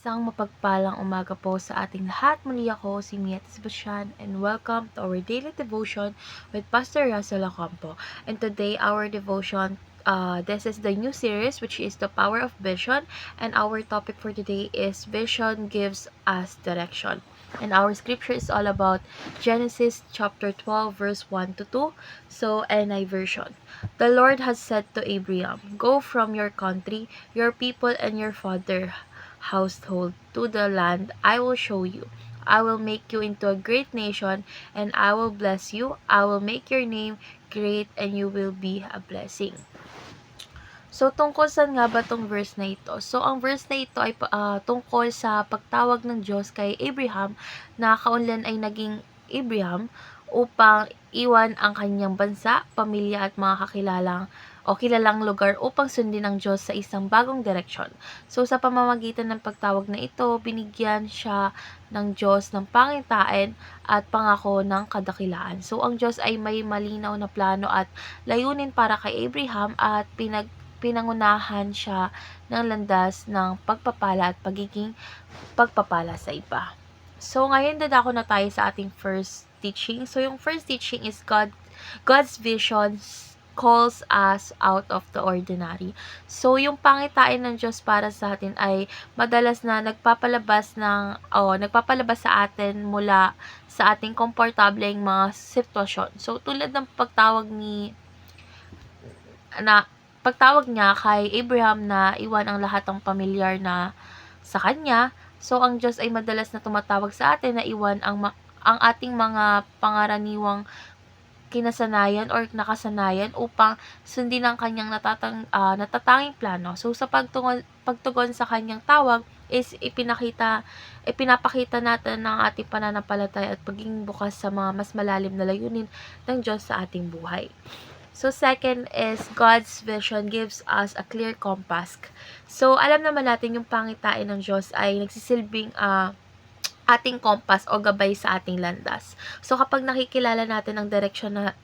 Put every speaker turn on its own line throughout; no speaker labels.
Isang mapagpalang umaga po sa ating lahat. Muli ako si Mia Tisbasyan and welcome to our daily devotion with Pastor Russell Ocampo. And today our devotion, this is the new series which is the power of vision, and our topic for today is vision gives us direction. And our scripture is all about Genesis chapter 12 verse 1 to 2. So NI version. The Lord has said to Abraham, "Go from your country, your people and your father household to the land I will show you. I will make you into a great nation, and I will bless you. I will make your name great, and you will be a blessing." So, tungkol saan nga ba tong verse na ito? So, ang verse na ito ay tungkol sa pagtawag ng Diyos kay Abraham na kaunlan ay naging Abraham upang iwan ang kanyang bansa, pamilya at mga kilalang lugar upang sundin ang Diyos sa isang bagong direksyon. So, sa pamamagitan ng pagtawag na ito, binigyan siya ng Diyos ng pangitain at pangako ng kadakilaan. So, ang Diyos ay may malinaw na plano at layunin para kay Abraham at pinangunahan siya ng landas ng pagpapala at pagiging pagpapala sa iba. So, ngayon dadako na tayo sa ating first teaching. So, yung first teaching is God's vision calls us out of the ordinary. So, yung pangitain ng Diyos para sa atin ay madalas na nagpapalabas sa atin mula sa ating komportableng mga sitwasyon. So, tulad ng pagtawag niya kay Abraham na iwan ang lahat ng pamilyar na sa kanya. So, ang Diyos ay madalas na tumatawag sa atin na iwan ang ating mga pangaraniwang kinasanayan or nakasanayan upang sundin ang kanyang natatanging plano. So, sa pagtugon sa kanyang tawag is ipinapakita natin ng ating pananampalataya at pagiging bukas sa mga mas malalim na layunin ng Diyos sa ating buhay. So, second is God's vision gives us a clear compass. So, alam naman natin yung pangitain ng Diyos ay nagsisilbing ating compass o gabay sa ating landas. So, kapag nakikilala natin ang direksyon na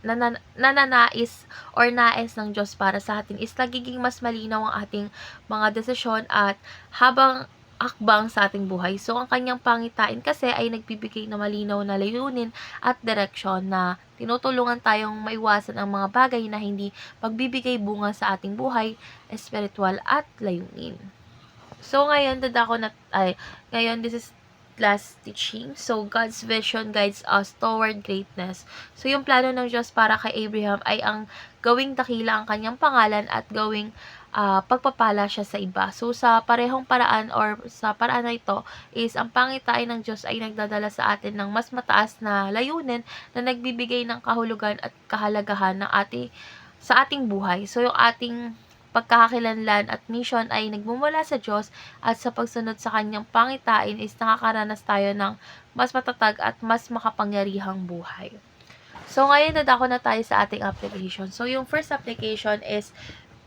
nananais or nais ng Diyos para sa atin, is nagiging mas malinaw ang ating mga desisyon at habang hakbang sa ating buhay. So, ang kanyang pangitain kasi ay nagbibigay na malinaw na layunin at direksyon na tinutulungan tayong maiwasan ang mga bagay na hindi magbibigay bunga sa ating buhay, espiritual at layunin. So, ngayon, this is last teaching. So, God's vision guides us toward greatness. So, yung plano ng Diyos para kay Abraham ay ang gawing dakila ang kanyang pangalan at gawing pagpapala siya sa iba. So, sa parehong paraan or sa paraan na ito is ang pangitain ng Diyos ay nagdadala sa atin ng mas mataas na layunin na nagbibigay ng kahulugan at kahalagahan sa ating buhay. So, yung ating pagkakakilanlan at mission ay nagmumula sa Diyos at sa pagsunod sa kanyang pangitain is nakakaranas tayo ng mas matatag at mas makapangyarihang buhay. So, ngayon dadako na tayo sa ating application. So, yung first application is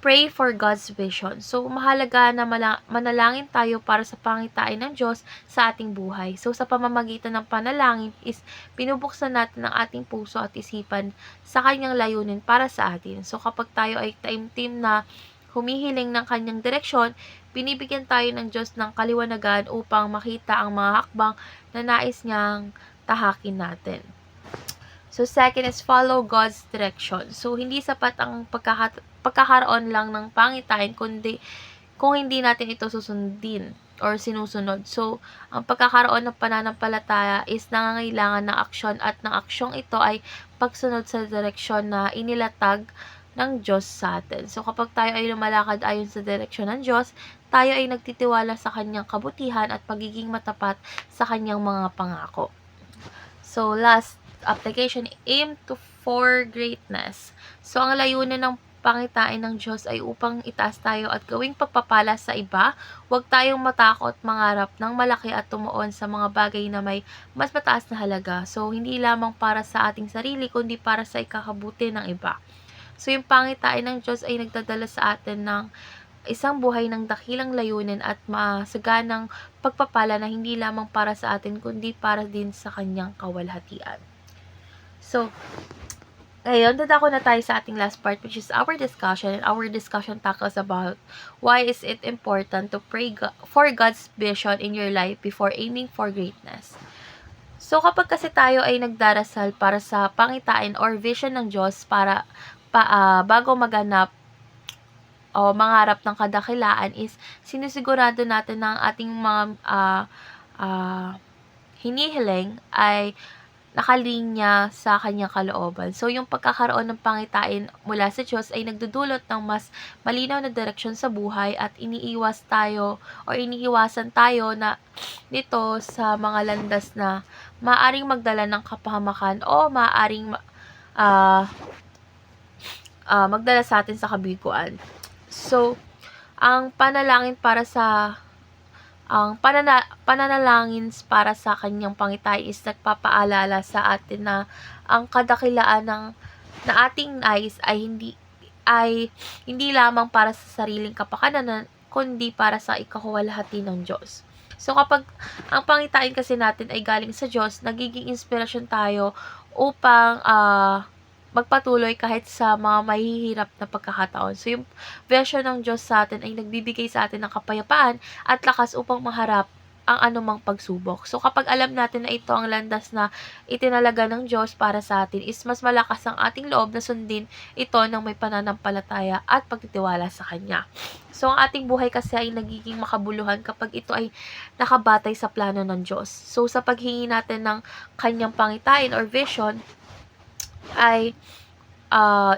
pray for God's vision. So, mahalaga na manalangin tayo para sa pangitain ng Diyos sa ating buhay. So, sa pamamagitan ng panalangin is pinubuksan natin ang ating puso at isipan sa kanyang layunin para sa atin. So, kapag tayo ay taimtim na humihiling ng kanyang direksyon, binibigyan tayo ng Diyos ng kaliwanagan upang makita ang mga hakbang na nais niyang tahakin natin. So, second is follow God's direction. So, hindi sapat ang pagkakaroon lang ng pangitain kung hindi natin ito susundin or sinusunod. So, ang pagkakaroon ng pananampalataya is nangangailangan ng aksyon at ng aksyong ito ay pagsunod sa direksyon na inilatag ng Diyos sa atin. So, kapag tayo ay lumalakad ayon sa direksyon ng Diyos, tayo ay nagtitiwala sa kanyang kabutihan at pagiging matapat sa kanyang mga pangako. So, last application, aim for greatness. So, ang layunin ng pangitain ng Diyos ay upang itaas tayo at gawing pagpapala sa iba. Huwag tayong matakot mangarap ng malaki at tumuon sa mga bagay na may mas mataas na halaga. So, hindi lamang para sa ating sarili, kundi para sa ikakabuti ng iba. So, yung pangitain ng Diyos ay nagdadala sa atin ng isang buhay ng dakilang layunin at masaganang pagpapala na hindi lamang para sa atin, kundi para din sa kanyang kawalhatian. So, Ngayon, dadako na tayo sa ating last part, which is our discussion. And our discussion tackles about why is it important to pray for God's vision in your life before aiming for greatness. So, kapag kasi tayo ay nagdarasal para sa pangitain or vision ng Diyos bago maganap o mangarap ng kadakilaan, is sinisigurado natin na ang ating mga hinihiling ay nakalinya sa kanyang kalooban. So, yung pagkakaroon ng pangitain mula sa Diyos ay nagdudulot ng mas malinaw na direksyon sa buhay at iniiwasan tayo na nito sa mga landas na maaring magdala ng kapahamakan o maaring magdala sa atin sa kabiguan. So, ang pananalangin para sa kanyang pangitain is nagpapaalala sa atin na ang kadakilaan na ating nais ay hindi lamang para sa sariling kapakanan, kundi para sa ikahuwalhati ng Diyos. So, kapag ang pangitain kasi natin ay galing sa Diyos, nagiging inspirasyon tayo upang magpatuloy kahit sa mga mahihirap na pagkakataon. So, yung vision ng Diyos sa atin ay nagbibigay sa atin ng kapayapaan at lakas upang maharap ang anumang pagsubok. So, kapag alam natin na ito ang landas na itinalaga ng Diyos para sa atin, is mas malakas ang ating loob na sundin ito ng may pananampalataya at pagtitiwala sa Kanya. So, ang ating buhay kasi ay nagiging makabuluhan kapag ito ay nakabatay sa plano ng Diyos. So, sa paghingi natin ng Kanyang pangitain or vision, ay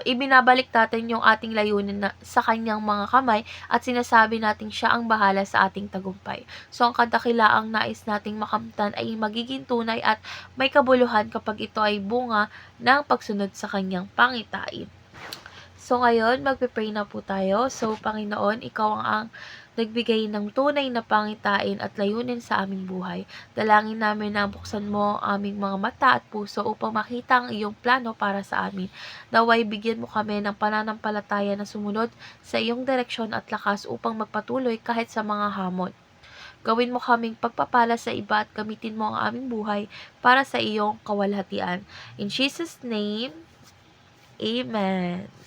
ibinabalik natin yung ating layunin sa kanyang mga kamay at sinasabi natin siya ang bahala sa ating tagumpay. So, ang kadakilaang nais nating makamtan ay magiging tunay at may kabuluhan kapag ito ay bunga ng pagsunod sa kanyang pangitain. So, ngayon, magpe-pray na po tayo. So, Panginoon, Ikaw ang nagbigay ng tunay na pangitain at layunin sa aming buhay. Dalangin namin na buksan mo ang aming mga mata at puso upang makita ang iyong plano para sa amin. Naway bigyan mo kami ng pananampalataya na sumunod sa iyong direksyon at lakas upang magpatuloy kahit sa mga hamon. Gawin mo kaming pagpapala sa iba at gamitin mo ang aming buhay para sa iyong kawalhatian. In Jesus' name, Amen.